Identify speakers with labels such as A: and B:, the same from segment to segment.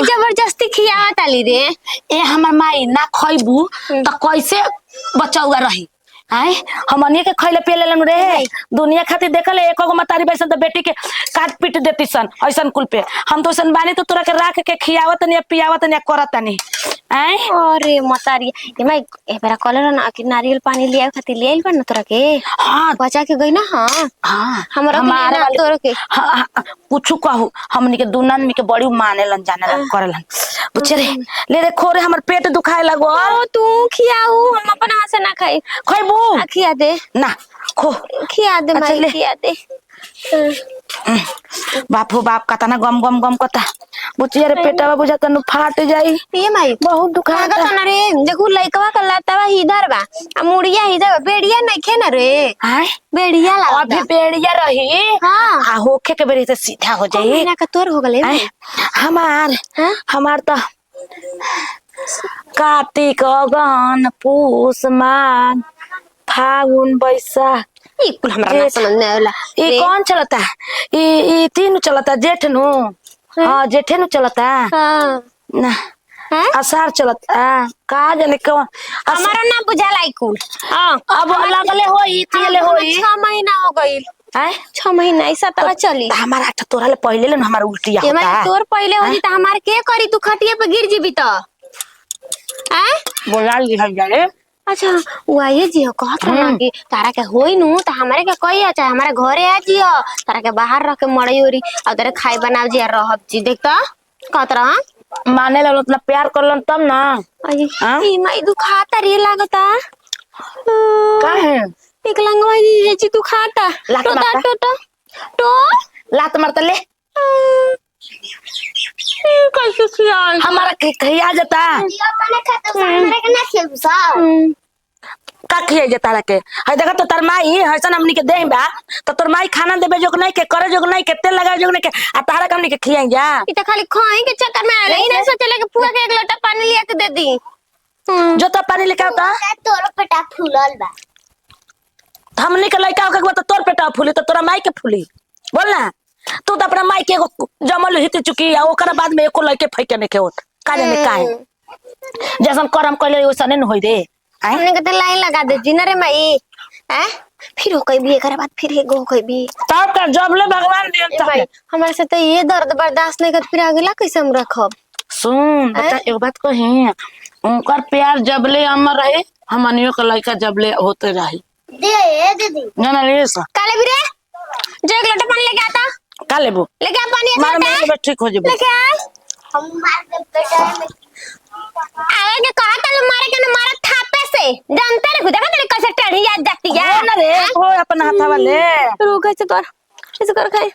A: काहे जबरदस्ती खियावा ताली रे।
B: ए हमर माई ना खइबू त कैसे बचौआ रही आए हमनी के खइले पियले लन रे दुनिया खातिर देखले एको गो मतारी बैसन त बेटी के काट पीट देती सन ऐसन कुल पे हम तो सन बानी तो तोरा के राख के खियावत नहीं पियावत नहीं करत नहीं आए
A: अरे मतारी ए माई ए बेरा कलर ना कि नारियल पानी लिया खातिर ले आइल बा न तोरा के।
B: हां
A: बचा के गई ना। हां
B: हां
A: हमारा तोरा के
B: कुछ कहू हमनी के दुनान में के बड़ी माने लन जाने लन करलन बुचरे ले रे खोरे हमर पेट दुखाए लगो
A: ओ तू खियाऊ हम अपन हाथ से ना खाई
B: खइबू
A: खिया दे
B: ना खो
A: खिया दे माई खिया दे।
B: बाप हो बाप कता ना गम गम गम कता बुचिया रे पेटवा बुझा तनु फाट जाई
A: ये माई
B: बहुत दुखाता
A: तो ना रे देखू लइकवा का लातावा इधर बा आ मुड़िया इधर बेड़िया नहीं खे ना रे
B: हां
A: बेड़िया ला
B: अभी बेड़िया रही
A: हां
B: आ होखे के बेरी से सीधा हो जाई
A: ना का तोर हो गले
B: हमार तो कार्तिक अगहन पूस माघ फागुन बैसाख
A: ई कुल हमरा ना समझ में आला
B: ये कौन चलता ये तीन चलता जेठ नु हां जेठे नु चलता
A: हां
B: ना आषाढ़ चलता का जाने कौन
A: हमारा ना बुझा लाई कुल हां
B: अब लगले होई तिले होई
A: 6 महीना हो गइल
B: हैं
A: 6 महीना ऐसा तक चली
B: हमारा अच्छा तोरा ले पहले ले हमारा उल्टिया
A: ये
B: होता
A: मैं तोर पहले होई त हमार के करी तू खटिया पे गिर जीबी त हैं
B: बोला ली है जाने
A: अच्छा वो आइए जी हो कहत ना कि तारा के होई नु त हमारे के कही अच्छा हमारे घरे आ जी हो तारा के बाहर रख के मड़ई ओरी और तेरे खाई बनाव जी रहब जी देख त कहत रहा
B: माने ला उतना प्यार करलन तब ना
A: ई माई दुखाता रे लागता
B: का है
A: एक लंगवा जी जी दुखाता तो
B: लात मारता ले
A: कैसे खियाल
B: हमारा खिया जाता
A: अपने खाता हमारे के ना खेलसा
B: का खिया जाता रखे है देखा तो तार माई हसन हमनी के देही बा तो तोर माई खाना देबे जोग नहीं के करे जोग नहीं के तेल लगाए जोग नहीं के आ तारा हमनी के खियाई जा
A: ई त खाली खाई के चक्कर में आ गई ना सोचले कि पुआ के एक लोटा पानी लिया के दे दी
B: जो तो पानी लेके आता
A: तोर पेटा फूलल बा
B: हमनी के लइका के तो तोर पेटा फूली तो तोरा माई के फूली बोल ना तू तो अपना माई के एगो जमल हित चुकी आ ओकरा बाद में एको लइके फैके ने के होत का जाने काहे जैसन करम कइले ओसने न होई रे
A: हमने के लाइन लगा दे जी ना रे माई हैं फिर हो कई भी एकरा बाद फिर एगो हो कई भी
B: तब का जबले भगवान दियन
A: भाई हमारे से तो ये दर्द बर्दाश्त नहीं कर फिर अगला कैसे हम रखब
B: सुन बता एक बात कही उनकर प्यार जबले अमर रहे हमनियो के लइका जबले होते रही
A: दे दीदी
B: ना रे सा
A: काले भी रे जो एक लोटा पानी लेके आता
B: का लेबो
A: लेके आ पानी
B: मार में ठीक हो जेबो
A: लेके आ हम मार के पेटा में आगे के कहा तले मारे के ना मारा थापे से जानते रे देखा तेरे कैसे टेढ़ी याद जाती है
B: ना रे ओ अपन हाथ वाले
A: रुक कैसे तोर ऐसे कर खाए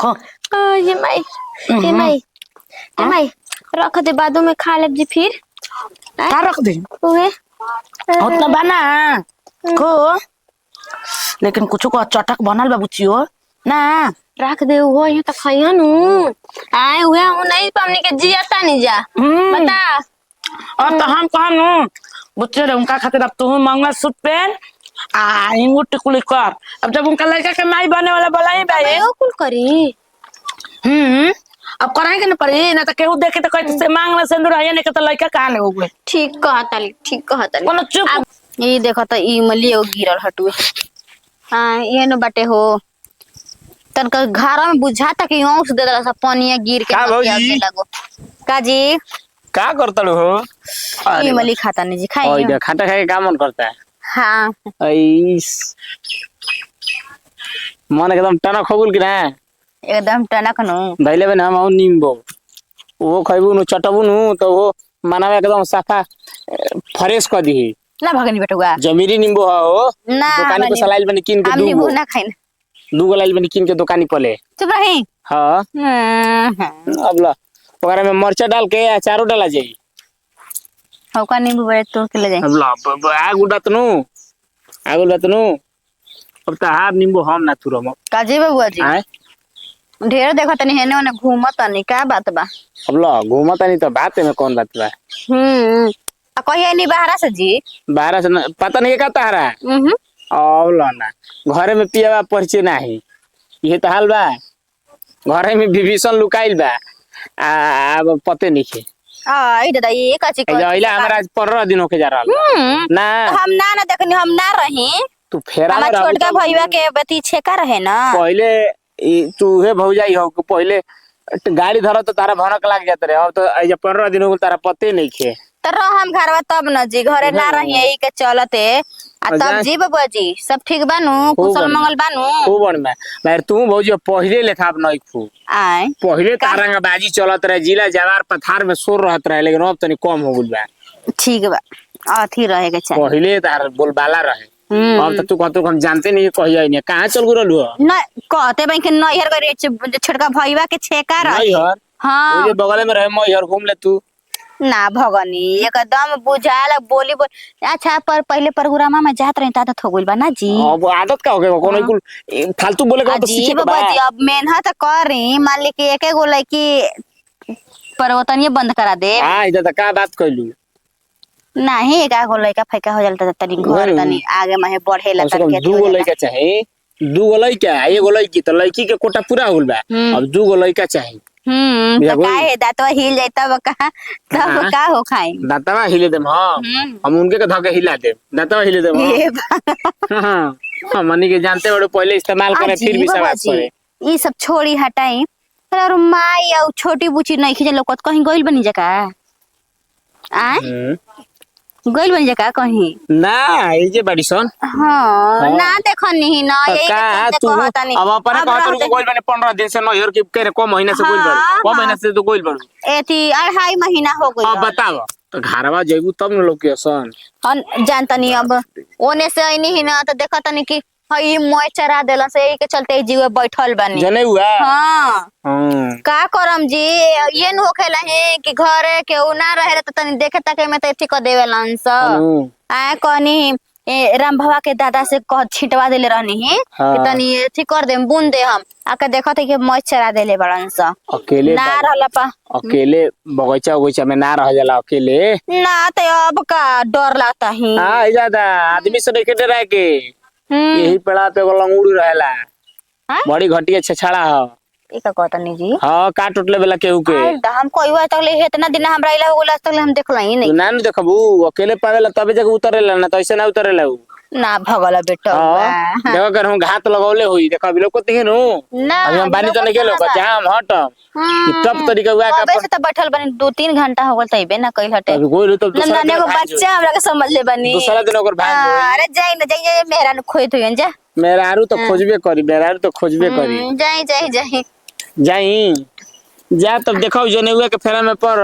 B: खो
A: ये माई रख दे बादों में खा ले जी फिर
B: का रख दे
A: ओए
B: उतना बना को लेकिन कुछ को चटक बनल बा बुचियो ना
A: रख दे वो यहाँ तक खाइया नु आए हुए हम नहीं पामने के जियाता नहीं जा बता
B: और तो हम कहनु बुच्चे रे उनका खातिर अब तू मंगल सूट पहन आ इंगूर टिकुली कर अब जब उनका लड़का के माई बने वाला बोलाई भाई
A: ओ कुल करी
B: अब कराएंगे ना पड़ी ना तो केहू देखे तो कहते से मांग ले सिंदूर है नहीं के तो लड़का कहां ले होगे
A: ठीक कहताली
B: कोनो चुप
A: ये देखो तो ई मलियो गिरल हटुए हां ये न बटे हो तनका घर में बुझाता कि औंस दे दला सब पानी गिर के के लगो काजी
C: का करता हो
A: ई मली खाता नहीं जी खाई
C: ओए खाता खाए का मन करता है
A: हां
C: ऐस मन एकदम टना खगुल कि ना
A: एकदम टनक नु
C: धैले बे हम नींबो वो खइबू नु चटबू नु तो वो मनावे एकदम साफा फ्रेश कर दी
A: ना भगनी बेटुआ
C: जमीरी नींबू हो
A: ना
C: दुकानी पे सलाइल बनी किन के
A: हम नींबू ना खाइन
C: दूगो लाइल बनी किन के दुकानी पले
A: चुप रही
C: हां अब ला ओकरा में मरचा डाल के अचारो डाला जाई
A: हौका नींबू बड़े तोड़ के ले जाए
C: अब ला आग उड़तनु अब त हार नींबू हम ना तुरम
A: काजी बाबूआ जी ढेर देखो तनी हेने ओने घूमत तनी का बात बा
C: अब ला घूमत नहीं तो बात में कौन बात बा
A: आ कहिए नहीं बाहर से जी
C: बाहर से पता नहीं का तारा औला ना घरे में पियावा परिचय नहीं ये तो हाल बा घरे में विभीषण लुकाइल बा अब पते नहीं खे
A: आई दादा ये काची कर
C: अइला हमारा आज 15 दिन होके जा रहा ना
A: हम ना देखनी हम ना रही
C: तू फेरा में
A: हमार
C: रहू
A: छोटका
C: तो
A: भईवा के बती छेका रहे ना
C: पहले तूहे भौजाई हो कि पहले गाड़ी धरो तो तारा भनक लाग जात रहे अब तो ऐजा 15 दिन हो गइल तारा पते नहीं खे
A: तो रह हम घरवा तब न जी घरे ना रही यही के चलते आ तब जी बबुआ जी सब ठीक बानू कुशल मंगल बानू
C: खूब बढ़िया मैं तू भौजी पहले लेखा अब नहीं खू
A: आए
C: पहले तारंगा बाजी चलत रहे जिला जवार पथार में शोर रहत रहे लेकिन अब तनी कम हो गइल बा
A: ठीक बा अथी रहे के चाहिए
C: पहले तार बोलबाला रहे अब तो तू कहतो हम जानते नहीं कहिया नहीं कहां चल गुरल हो
A: न कहते बई के नैहर करे छोटका भईवा के छेका रहे
C: नैहर
A: हां
C: ओजे बगल में रहे मैहर घूम ले तू
A: ना भगनी एकदम बुझाल बोली बोल अच्छा पर पहले प्रोग्राम में जात रही आदत हो गइल बा ना जी
C: अब आदत का हो गया कोनो कुल फालतू बोले का तो सीखे
A: अजीब
C: के बा
A: बाजी अब मेहनत करी मान ली कि एक गो लड़की परवतनिए बंद करा दे
C: हां इधर का बात कहलू
A: नहीं एक गो लड़का फैका हो जाता तनी घर तनी आगे में बढ़े ला
C: कम से कम दू गो लड़का चाहे दू गो लड़का एगो लड़की तो लड़की के कोटा पूरा होल बा अब दू गो लड़का चाहे
A: तो का है दांतवा हिल जाए तब का हो खाई
C: दांतवा हिले देम हम उनके के धके हिला देम दांतवा हिले देम हां हम मनी के जानते बड़े पहले इस्तेमाल करे फिर भी सब करे
A: ई सब छोड़ी हटाई और माई और छोटी बुची नहीं खिजे लोकत कहीं गइल बनी जका आ गइल बनी जका कहीं
C: ना ए जे बड़ी सन
A: हां ना देखनी ही ना यही
C: का
A: के
C: तू
A: कहता नहीं
C: अब अपन कहत रु गइल बने 15 दिन से नैहर के करे को महीना से गइल बड़ को महीना से तो गइल बड़
A: एती 2.5 महीना हो गइल
C: अब बताओ तो घरवा जेबू तब न लोकेशन
A: हम जानतनी अब ओने से आइनी ही ना तो देखतनी कि हई मोय चरा देला से यही के चलते जीवे बैठल बानी
C: जने हुआ
A: हां का करम जी ये न होखेला है कि घरे के उ ना रहे त तनी देखे तके में त एथी क देवेलन स आ कहनी राम बाबा के दादा से कह छिटवा देले रहनी ही कि तनी एथी कर देम बुन दे हम आके देखत है कि मोय चरा देले बड़न स
C: अकेले
A: ना रहला पा
C: अकेले बगीचा बगीचा में ना रह जाला अकेले
A: ना त अब का डर लगता ही
C: हां ज्यादा आदमी से नहीं के डरा के यही पेड़ा पे एगो लंगूड़ी रहेला बड़ी घटिया छछाड़ा ह
A: एका कहतनी जी
C: हां का टूटले वाला केहू के
A: हम कोई तक ले इतना दिन हमरा इला हो गेला तक हम देखला ही नहीं
C: ना न देखबू अकेले पावेला तबे जगह उतरेला ना तो ऐसे ना उतरेला उ
A: ना भगला बेटा
C: देखो कर हम घात लगौले होई देखो अभी लोग को तीन
A: ना
C: अभी हम बानी तो नहीं गेलो जहां हम हट तब तरीका हुआ का
A: वैसे तो बैठल बनी 2-3 घंटा हो गल तइबे ना कइल हटे
C: अभी गोइल तो दूसरा
A: नन्हे को बच्चा हमरा के समझ ले बनी
C: दूसरा दिन ओकर भाग
A: अरे जाई ना जाई मेहरा न खोइत होयन जा
C: मेरा आरू तो खोजबे करी मेरा आरू तो खोजबे करी
A: जाई जाई जाई
C: जाई जा तब देखो जने हुआ के फेरा में पर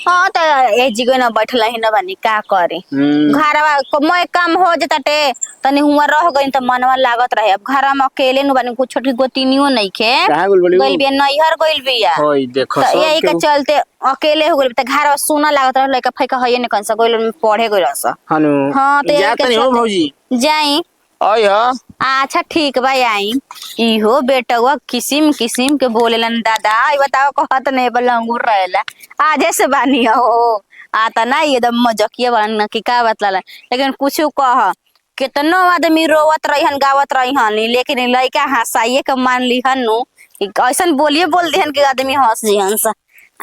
A: हां त ए जिगो ना बैठल ही ना बनी का करे घरवा को मोय काम हो जताटे तनी हुआ रह गई त मनवा लागत रहे अब घरवा में अकेले न बनी कुछ छोटी गोतिनियो नहीं खे
C: कहां गुल बोली
A: गइल बिया नैहर गइल बिया
C: होई देखो
A: त यही के चलते अकेले हो गइल त घरवा सुना लागत रहे लइका फैका हइए न कंसा गइल में पढ़े गइल स
C: हनु
A: हां त
C: जा तनी हो भौजी
A: जाई
C: ओय
A: अच्छा ठीक बा आई इहो बेटवा किसिम किसिम के बोलेलन दादा ई बताओ कहत नहीं बलंगुर रहेला आजे से बानी हो आता ना एकदम मजकिया बन की का बतला लेकिन कुछ कह कितनो आदमी रोवत रहिहन गावत रहिहन लेकिन लइका हंसाइए के मान लिहन नु ऐसन बोलिए बोल दिहन कि आदमी हंस जिहन सा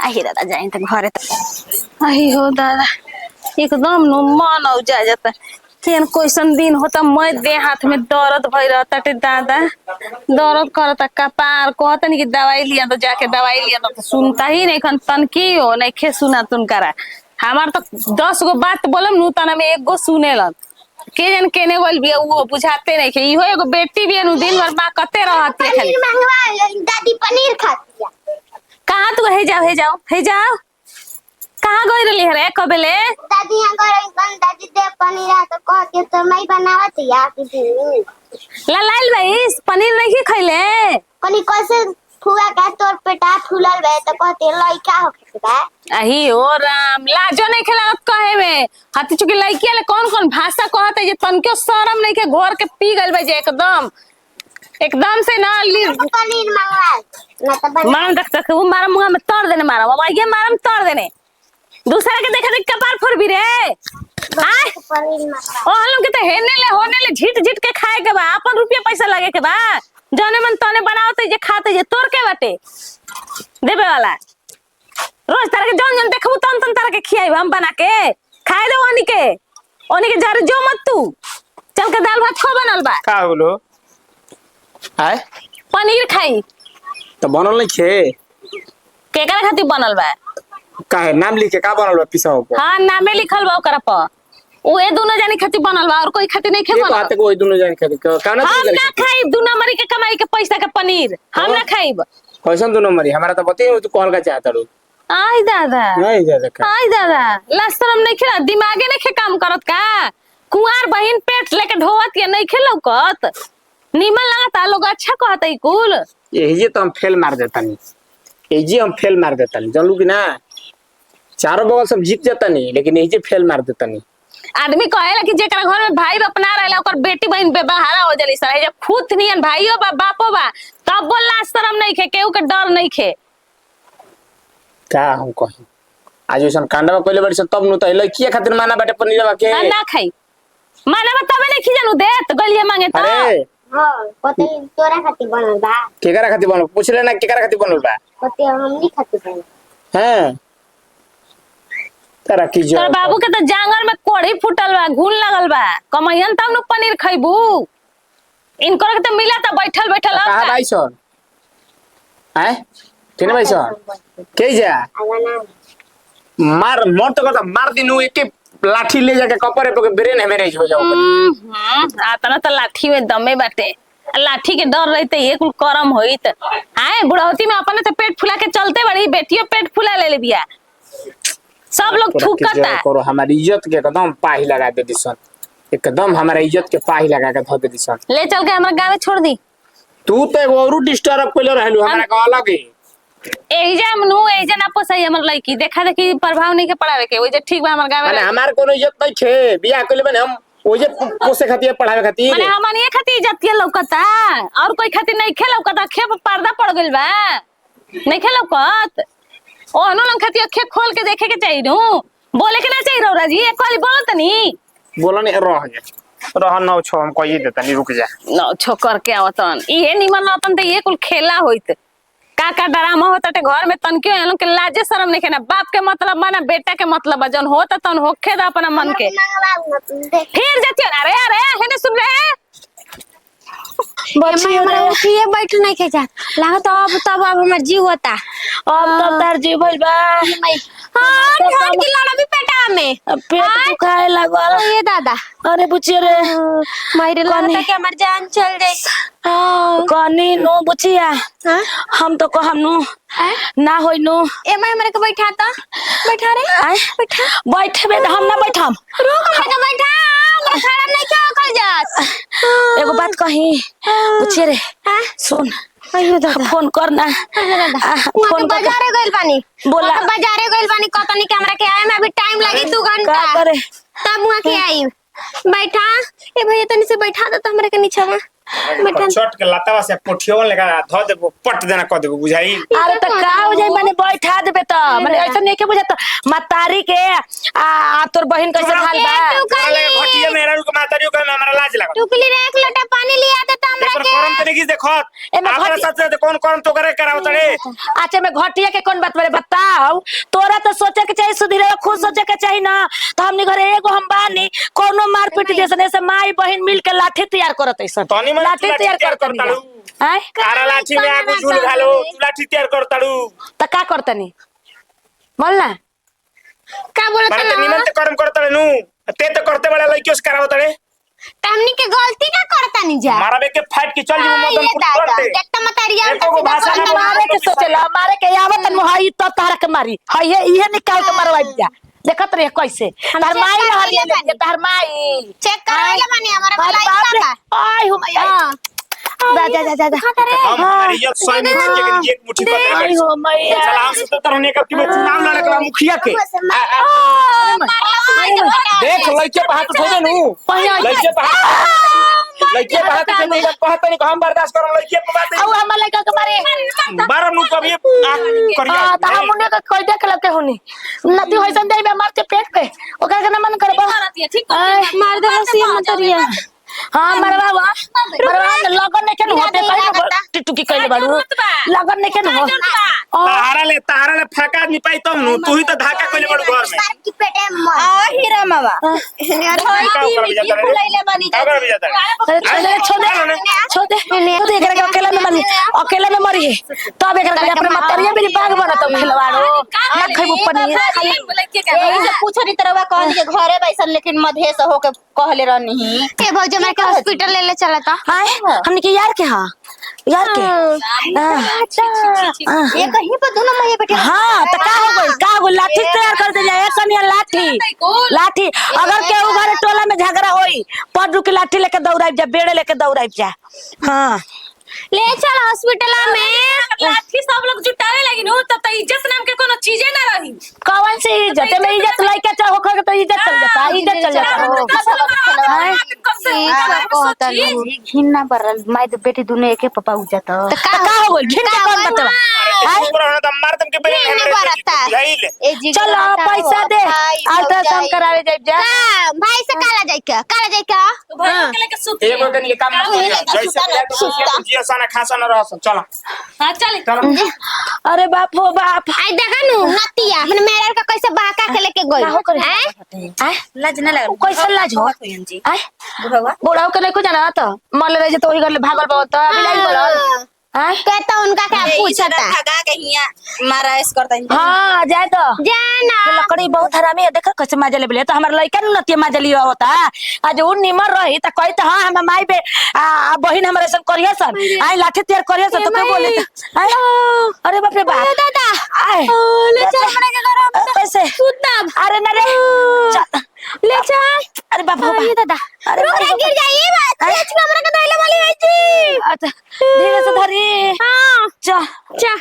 A: आही दादा जाई त घरे त आही हो दादा एकदम नु मन औ जा जाता केन कोइसन दिन होता मैं दे हाथ में दर्द भई रहता टे दादा दर्द करता कपार कहता नहीं कि दवाई लिया तो जाके दवाई लिया तो सुनता ही नहीं खन तन की हो नहीं खे सुना तुन करा हमार तो 10 गो बात बोलम नु तना में 1 गो सुनेलन के जन केने बोल बिया वो बुझाते नहीं खे इहो एगो बेटी बिया नु दिन भर मां कते रहत है खाली
D: दादी पनीर खाती है
A: कहां तू हे जाओ कहां गई रही है रे कबेले
D: दादी यहां कर दादी दे पनीर है तो कह के तो मैं बनावत या किसी
A: लाल भाई पनीर नहीं खइले
D: कनी कैसे फुआ का तोर पेटा फूलल बे तो कहते लइका हो बा
A: अही ओ राम लाजो नहीं खिलावत कहे में हाथी चुकी लइकी ले कौन भाषा कहत है जे तनके शरम नहीं के घर के पी गइल बे जे एकदम से ना ली
D: पनीर मंगवा ना तो
A: मारम तक वो मारा मुंह में तोड़ देने मारा बाबा ये मारम तोड़ देने दूसरा के देखा देख कपार फोड़ भी रे आय
D: पनीर मंगवा
A: ओ हम के तो होने ले झिट के खाए के बा अपन रुपया पैसा लगे के बा जने मन तने बनावते जे खाते जे तोर के बाटे देबे वाला
B: रोज तारा के जौन जौन देखबू तन तन तारा के खियाइब हम बना के खाए दो ओनी के जरे जो मत तू चल के दाल भात खो बनल बा
C: का बोलो आय
B: पनीर खाई
C: तो बनल नहीं खे
B: केकरा खातिर बनल बा
C: का है नाम लिख के का बनल बा पिसा हो
B: हाँ नामे लिखल बा ओकरा पर ओए दोनों जानी खातिर बनल बा और कोई खातिर नहीं खे
C: ये
B: बनल
C: बात को ओई दोनों जान खातिर का ना
B: हम ना खाइब दू नंबरी के कमाई के पैसा के पनीर हम ना खाइब
C: कैसन दोनों मरी हमारा तो बते तू कॉल का चाहता रू
B: आई दादा
C: नहीं जा देखा
B: आई दादा लास्तरम नहीं खेला दिमागे नहीं खे काम करत का कुंवार बहिन पेट लेके ढोवत या नहीं खेलो कत नीमन लगाता लोग अच्छा कहता ई कुल
C: यही तो हम फेल मार देता नहीं यही हम फेल मार देता नहीं जानलू कि ना चारों बगल सब जीत जाता नहीं लेकिन यही फेल मार देता नहीं
B: आदमी कहेला कि जेकरा घर में भाई अपना रहेला ओकर बेटी बहन बेबहारा हो जली सर जब खुद नियन भाइयो बा बापो बा तब बोल लास्तरम नहीं खे केहू के डर नहीं खे
C: का हम कही आज ओसन कांडवा कइले बड़ी सन तब नु त लइकिया खातिर माना बाटे पनीर बा के
B: ना खाई माना तबे नहीं खिजानु देत गलिया मांगे तो
C: अरे
D: हां पते तोरा खातिर बनल बा
C: केकरा खातिर बनल पूछले ना केकरा खातिर बनल बा
D: पते हमनी खातिर बनल
C: हैं तारा की जो
B: तोर बाबू के तो जांगल में कोड़ी फुटल बा घून लगल बा कमैयन तब नु पनीर खइबू इनको के तो मिला था बैठल बैठल
C: कहां भाई सन हैं केने भाई सन के जा
D: आगाना
C: मार मोर तो करता मार दिनु एक लाठी ले जाके कपड़े पे ब्रेन हेमरेज हो जाओ
B: आतना तो लाठी में दमे बाटे लाठी के डर रहते ये कुल करम होइत आए बुढ़ौती में अपने तो पेट फुला के चलते बड़ी बेटियों पेट फुला ले बिया सब लोग थूकता
C: करो हमारी इज्जत के एकदम पाही लगा दे दिसन एकदम हमारा इज्जत के पाही लगा के धो दे दिसन
B: ले चल के हमारे गाँव में छोड़ दी
C: तू तो एगो और डिस्टर्ब कइले रहलू हमरा का अलग ही
B: एजा मनु एजा ना पोसई हमर लड़की देखा देखी प्रभाव नहीं के पड़ावे के ओइ जे ठीक बा हमर गाँव
C: माने
B: में
C: हमार कोनो इज्जत नहीं छे बियाह कइले बने हम ओजे पोसे खातिर पढ़ावे खातिर
B: माने हमन ये खातिर इज्जत के लौकता और कोई खातिर नहीं खे लौकता खे पर पर्दा पड़ गइल बा नहीं खे लौकत ओ अनु लंग खातिर अखे खोल के देखे के चाहिए नु बोले के ना चाहिए रौरा जी एक वाली बोलत नहीं
C: बोला नहीं रह जा रह नौ छो हम कहि देता नहीं रुक जा
B: न छोकर के आवतन ये निमन आवतन तो ये कुल खेला होइत का ड्रामा होता टे घर में तन क्यों लोग के लाजे शर्म नहीं खेना बाप के मतलब माना बेटा के मतलब जन होता तन होखे दा अपना मन के फिर जाती अरे अरे हेने सुन रहे
D: बच्ची हमरा उठिए बैठ नहीं के जा लागत अब तब हमर जीव होता
B: अब तो तार जी भइल बा
D: हां ठंड की लड़ा भी पेटा में
B: पेट दुखाए लागल
D: ये दादा
B: अरे बुचिया रे
D: मारे लगता कि हमर जान चल जाई
B: कनी नो बुचिया हम तो कहम नु ना होई नु
D: ए मैं हमरे के बैठा ता बैठा रे बैठा
B: बैठबे हम ना बैठम
D: रुक हमरे के बैठा हमरा खड़ा नहीं क्या कर जात
B: एगो बात कही बुचिया रे सुन
D: अयो दादा
B: फोन करना
D: फोन बाजारे गइल बानी
B: बोला
D: बाजारे गइल बानी कतनी के हमरा के आए में अभी टाइम लगी 2 घंटा
B: का करे
D: तब वहां के आई बैठा ए भैया तनी से बैठा दे हमरा के नीचे में बैठा
C: चट के लतावा से पोठियों लगा धो देबो पट देना क देबो बुझाई
B: अरे तो का हो जाई माने बैठा देबे त माने ऐसा नहीं के बुझत मतारी के आ तोर बहन कैसे हाल बा
C: अरे घटिया मेरा रुक मातारियो का हमरा लाज लगा
D: टुकली रे 1 लोटा पानी लिया दे त हमरा
C: पर
D: के
C: करम तने की देखो हमरा साथ से कौन कौन तो करे करावत रे
B: अच्छा मैं घटिया के कौन बात बरे बताओ तोरा तो सोचे के चाहिए सुधीरे खुद सोचे के चाहिए ना तो हमनी घरे एगो हम बानी कोनो मारपीट जैसे ऐसे माई बहन मिल के लाठी तैयार करत ऐसा लाठी तैयार करता हैं
C: कारा लाठी में आगु झूल घालो तू लाठी तैयार करताड़ू
B: त का करतनी बोल ना
D: का बोलत
C: माने ते निमन ते कर्म करताड़े नु ते तो करते बड़ा लइकियों से करावताड़े
D: हमनी के गलती का करता नहीं जा
C: मारबे के फाइट के चल जीव मदन पुट करते
D: देखता मतरिया
C: एको भाषा ना
B: मारे के सोचला मारे के आवत न हई तो तार के मारी हई ये निकाल के मरवाई जा देखत रहे कैसे तार माई हरिया ले तार माई
D: चेक करवाइला मानी हमारा मलाई का
B: आई हो मैया जा जा
C: हम हमारी इज्जत सही में के एक मुट्ठी पकड़
B: आई हो मैया
C: सलाम से तो रहने का कि चुनाव लड़े का मुखिया के देख लइके पे हाथ धोदे नु लइके पे हाथ के नहीं कहत नहीं हम बर्दाश्त करम लइके पे बात
B: औ हम लइका के मारे
C: बार नु कभी करिया
B: त हम उन्हें के कोई देख लेके होनी नती होइसन दे में मारते पेट पे ओकरा के ना मन करबा
D: ठीक मार दे बसिया मतरिया
B: हां मरवा लगन नहीं के होते कहीं टिटू की कहले बाड़ू लगन नहीं के हो
C: तारा ले फाका आदमी पाई तब नु तू ही तो धाका कइले बड़ घर में
D: की पेटे मर
A: आ हीरा मामा फुलाइले बानी
C: का कर भी जाता है
B: छोड़ दे एकरा के अकेला में मरी है तब एकरा के अपने मतरिया मेरी बाग बना तो खिलवाड़ो ना खइबू पनीर
A: यही से पूछनी तरवा कहली के घरे बैसल लेकिन मधे से होके कहले रहनी
D: के भौजी हमरा के हॉस्पिटल ले ले चला था
B: हाय हमने के यार के हां यार के
A: ये कहीं पर दोनों मैया बेटे
B: हाँ तो का हो गई लाठी तैयार कर दे जाए सनिया लाठी अगर केहू घरे टोला में झगड़ा होई पड्डू की लाठी लेके दौड़ाई जा बेड़े लेके दौड़ाई जा हाँ
D: ले चल हॉस्पिटल में
E: लाठी सब लोग जुटावे लगी नु तब त इज्जत नाम के कोनो चीजे ना रही
B: कौन सी इज्जत में इज्जत लइका चाहो खा तो इज्जत चल जाता इज्जत चल जाता
A: घिन्ना बरल माई तो बेटी दोनों एके पपा उजत
B: का हो गई घिन के कौन बतवा
C: मार तुम के
D: ए जी
B: चलो पैसा दे अल्ट्रासाउंड करावे जाए जा
D: भाई से काला जाई का
E: तो भाई के लेके सुत
C: एगो के लिए काम मत करिया जैसे जिया साना खासा न रहसन चल
E: हां चल
B: अरे बाप हो बाप
D: आई देखा नु नतिया अपने मेरे का कैसे बहका के लेके गई
B: आय
A: लाज ना लग
B: कैसे लाज हो
A: जी
B: आय
A: बुढ़वा
B: बुढ़ाओ के नहीं को जाना तो मल रहे तो वही घर भागल पाओ तो अभी नहीं बोलल आय
D: कहता उनका क्या पूछता
A: ठगा के हिया मारा ऐस करता
B: हां जाए तो
D: जाना
B: लकड़ी बहुत हरामी है देख कैसे मजा ले बोले तो हमार लइका न नतिया मजा लिया होता आज उ निमर रही त कही त हां हम माई बे बहिन हमरे सन करिया सन आई लाठी तैयार करिया सन तो के बोले आय अरे बाप रे बाप दादा आय ले चल मने के घर कैसे
D: सुता
B: अरे न रे
D: ले चल
B: अरे बाप रे
D: ये दादा
B: अरे
D: गिर जाइए बात तेज हमरा के दैले वाली है जी
B: अच्छा धीरे से धरी
D: हां
B: जा
D: जा